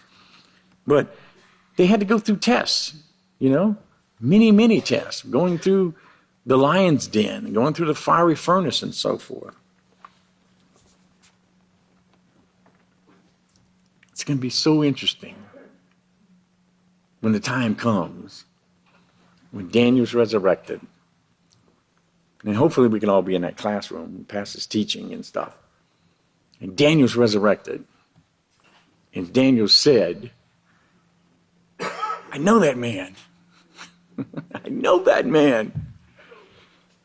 Speaker 1: But they had to go through tests, you know, many, many tests, going through the lion's den and going through the fiery furnace and so forth. It's going to be so interesting when the time comes, when Daniel's resurrected. And hopefully we can all be in that classroom and pass his teaching and stuff. And Daniel's resurrected. And Daniel said, I know that man. I know that man.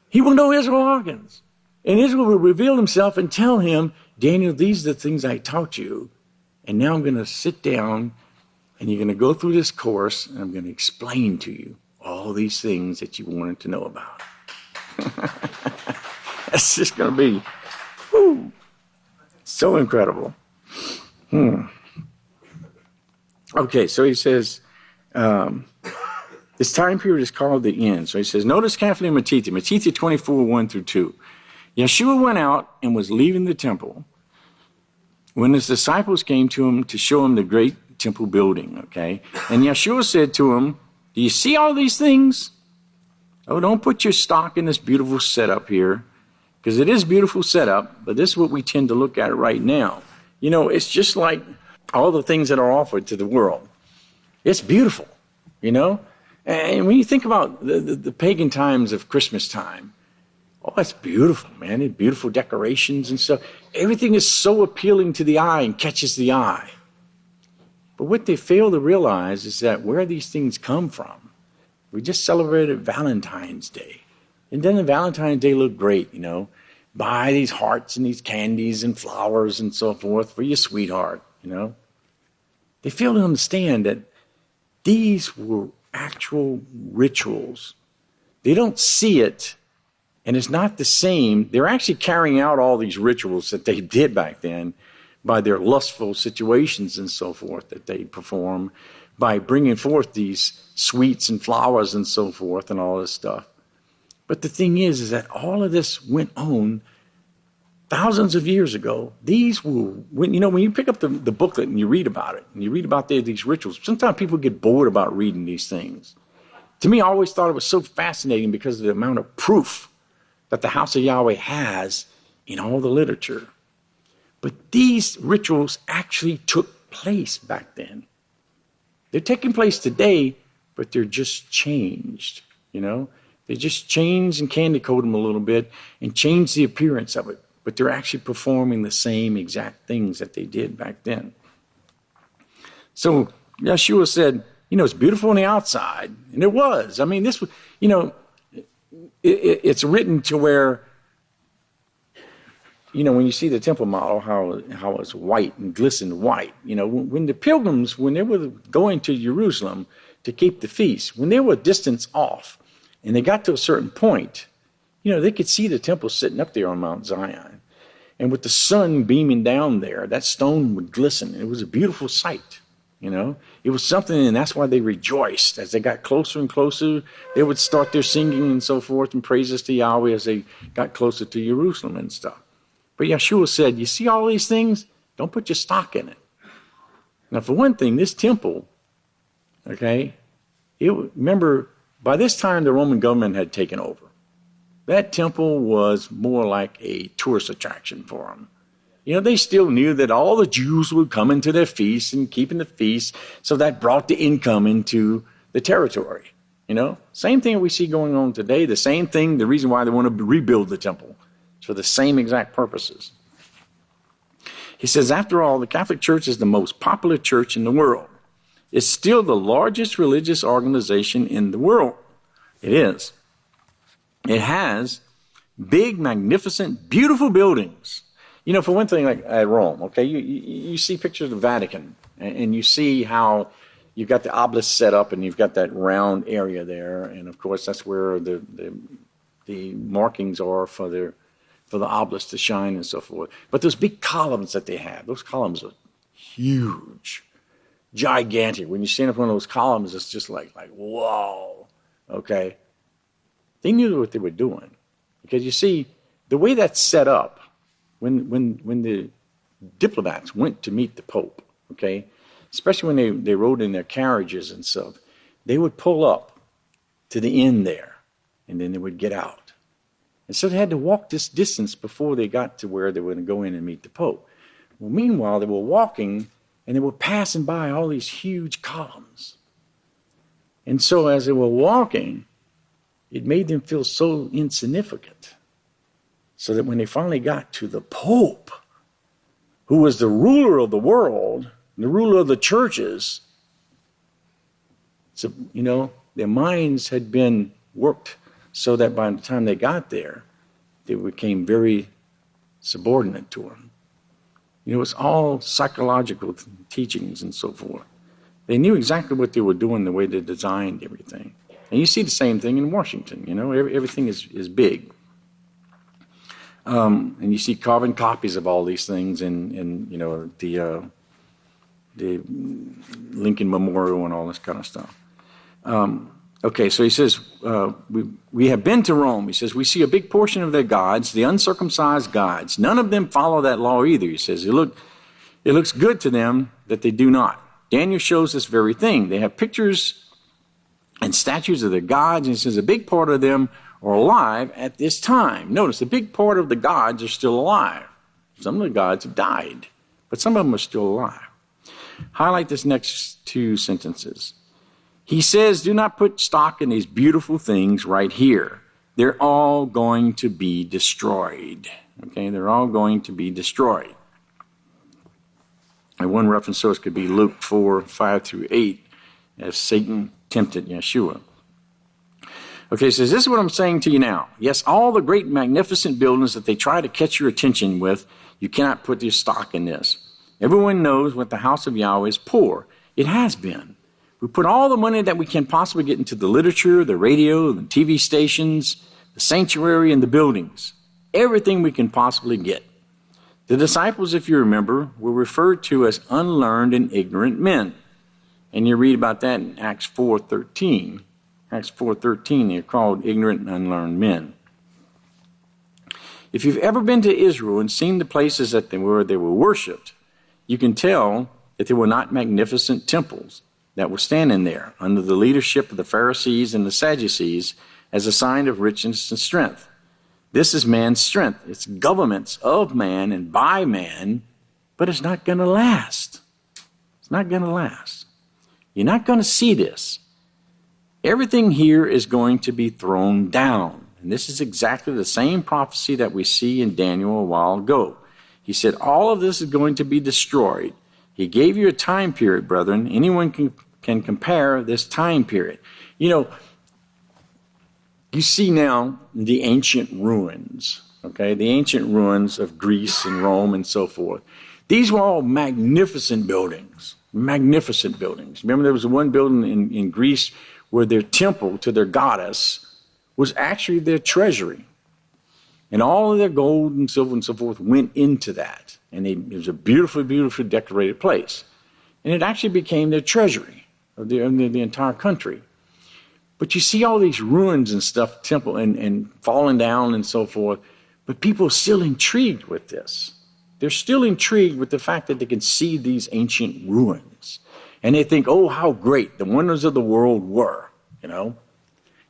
Speaker 1: He will know Yisrayl Hawkins. And Israel will reveal himself and tell him, Daniel, these are the things I taught you. And now I'm going to sit down and you're going to go through this course and I'm going to explain to you all these things that you wanted to know about. That's just going to be so incredible. Okay, so he says, this time period is called the end. So he says, notice carefully Matthew 24, 1 through 2. Yeshua went out and was leaving the temple when his disciples came to him to show him the great temple building, okay? And Yeshua said to him, do you see all these things? Oh, don't put your stock in this beautiful setup here, because it is beautiful setup, but this is what we tend to look at right now. You know, it's just like all the things that are offered to the world. It's beautiful, you know? And when you think about the pagan times of Christmas time, Oh, that's beautiful, man. And beautiful decorations and stuff. Everything is so appealing to the eye and catches the eye. But what they fail to realize is that where these things come from. We just celebrated Valentine's Day. And doesn't Valentine's Day look great, Buy these hearts and these candies and flowers and so forth for your sweetheart, They fail to understand that these were actual rituals. They don't see it, and it's not the same. They're actually carrying out all these rituals that they did back then by their lustful situations and so forth that they perform, by bringing forth these sweets and flowers and so forth and all this stuff. But the thing is that all of this went on thousands of years ago. These were, when you pick up the booklet and you read about it, and you read about these rituals, sometimes people get bored about reading these things. To me, I always thought it was so fascinating because of the amount of proof that the house of Yahweh has in all the literature. But these rituals actually took place back then. They're taking place today, but they're just changed, They just changed and candy coat them a little bit and changed the appearance of it. But they're actually performing the same exact things that they did back then. So Yeshua said, it's beautiful on the outside. And it was. I mean, this was, it's written to where, when you see the temple model, how it's white and glistened white. When the pilgrims, when they were going to Jerusalem to keep the feast, when they were a distance off, and they got to a certain point, they could see the temple sitting up there on Mount Zion. And with the sun beaming down there, that stone would glisten. It was a beautiful sight, It was something, and that's why they rejoiced. As they got closer and closer, they would start their singing and so forth and praises to Yahweh as they got closer to Jerusalem and stuff. But Yeshua said, you see all these things? Don't put your stock in it. Now, for one thing, this temple, remember, by this time, the Roman government had taken over. That temple was more like a tourist attraction for them. They still knew that all the Jews would come into their feasts and keeping the feasts, so that brought the income into the territory. Same thing we see going on today, the same thing, the reason why they want to rebuild the temple, for the same exact purposes. He says, after all, the Catholic Church is the most popular church in the world. It's still the largest religious organization in the world. It is. It has big, magnificent, beautiful buildings. For one thing, like at Rome, you see pictures of the Vatican, and you see how you've got the obelisk set up, and you've got that round area there, and of course that's where the markings are for the obelisk to shine and so forth. But those big columns that they have, those columns are huge, gigantic. When you stand up on those columns, it's just like whoa, They knew what they were doing. Because you see, the way that's set up, when the diplomats went to meet the Pope, especially when they rode in their carriages and stuff, they would pull up to the end there, and then they would get out. And so they had to walk this distance before they got to where they were going to go in and meet the Pope. Well, meanwhile, they were walking, and they were passing by all these huge columns. And so as they were walking, it made them feel so insignificant. So that when they finally got to the Pope, who was the ruler of the world, the ruler of the churches, so, their minds had been worked so that by the time they got there, they became very subordinate to him. It's all psychological teachings and so forth. They knew exactly what they were doing, the way they designed everything. And you see the same thing in Washington, everything is big. And you see carbon copies of all these things in the Lincoln Memorial and all this kind of stuff. So he says, we have been to Rome. He says, we see a big portion of their gods, the uncircumcised gods. None of them follow that law either. He says, it looks good to them that they do not. Daniel shows this very thing. They have pictures and statues of their gods, and he says a big part of them are alive at this time. Notice, a big part of the gods are still alive. Some of the gods have died, but some of them are still alive. Highlight this next two sentences. He says, do not put stock in these beautiful things right here. they're all going to be destroyed. Okay, they're all going to be destroyed. And one reference source could be Luke 4, 5 through 8, as Satan tempted Yeshua. Okay, it says, this is what I'm saying to you now. Yes, all the great magnificent buildings that they try to catch your attention with, you cannot put your stock in this. Everyone knows what the house of Yahweh is poor. It has been. We put all the money that we can possibly get into the literature, the radio, the TV stations, the sanctuary, and the buildings. Everything we can possibly get. The disciples, if you remember, were referred to as unlearned and ignorant men. And you read about that in Acts 4:13. Acts 4:13, they're called ignorant and unlearned men. If you've ever been to Israel and seen the places that they were worshipped, you can tell that they were not magnificent temples that were standing there under the leadership of the Pharisees and the Sadducees as a sign of richness and strength. This is man's strength. It's governments of man and by man, but it's not going to last. It's not going to last. You're not going to see this. Everything here is going to be thrown down. And this is exactly the same prophecy that we see in Daniel a while ago. He said, all of this is going to be destroyed. He gave you a time period, brethren. Anyone can compare this time period. You know, you see now the ancient ruins, okay? The ancient ruins of Greece and Rome and so forth. These were all magnificent buildings. Magnificent buildings. Remember there was one building in Greece where their temple to their goddess was actually their treasury. And all of their gold and silver and so forth went into that. And it was a beautifully, beautifully decorated place. And it actually became their treasury of the entire country. But you see all these ruins and stuff, temple and falling down and so forth. But people are still intrigued with this. They're still intrigued with the fact that they can see these ancient ruins. And they think, oh, how great the wonders of the world were, you know.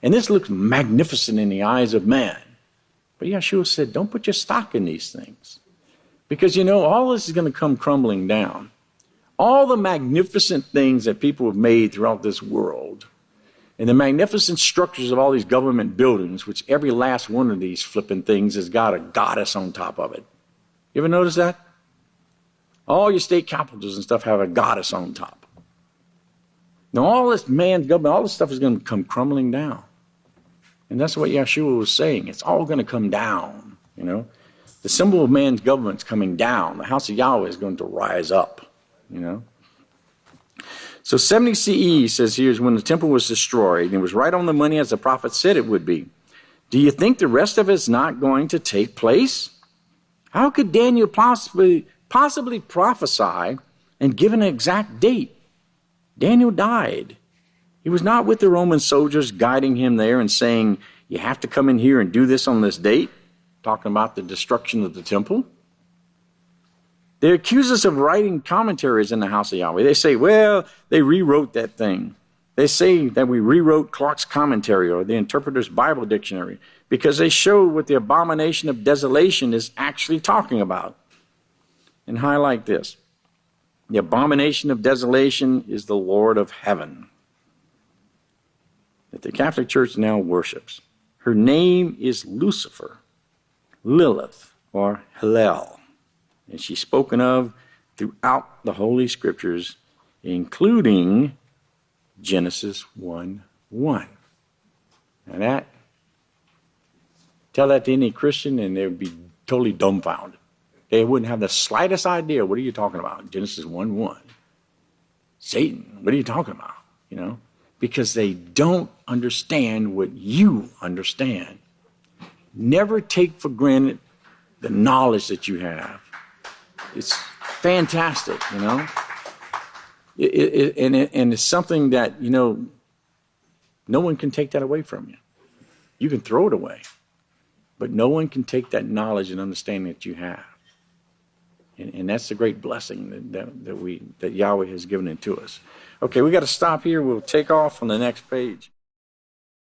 Speaker 1: And this looks magnificent in the eyes of man. But Yeshua said, don't put your stock in these things. Because, you know, all this is going to come crumbling down. All the magnificent things that people have made throughout this world, and the magnificent structures of all these government buildings, which every last one of these flipping things has got a goddess on top of it. You ever notice that? All your state capitals and stuff have a goddess on top. Now all this man's government, all this stuff is going to come crumbling down. And that's what Yeshua was saying. It's all going to come down, you know. The symbol of man's government is coming down. The house of Yahweh is going to rise up, you know. So 70 CE says here is when the temple was destroyed, and it was right on the money as the prophet said it would be. Do you think the rest of it's not going to take place? How could Daniel possibly prophesy and give an exact date? Daniel died. He was not with the Roman soldiers guiding him there and saying, you have to come in here and do this on this date, talking about the destruction of the temple. They accuse us of writing commentaries in the house of Yahweh. They say, well, they rewrote that thing. They say that we rewrote Clark's commentary or the Interpreter's Bible Dictionary because they showed what the abomination of desolation is actually talking about. And highlight this. The abomination of desolation is the Lord of heaven that the Catholic Church now worships. Her name is Lucifer, Lilith, or Hillel. And she's spoken of throughout the Holy Scriptures, including Genesis 1:1. Now tell that to any Christian and they would be totally dumbfounded. They wouldn't have the slightest idea, what are you talking about? Genesis 1:1. Satan, what are you talking about? You know, because they don't understand what you understand. Never take for granted the knowledge that you have. It's fantastic, you know. And it's something that, you know, no one can take that away from you. You can throw it away, but no one can take that knowledge and understanding that you have. And that's the great blessing that Yahweh has given it to us. Okay, we got to stop here. We'll take off on the next page.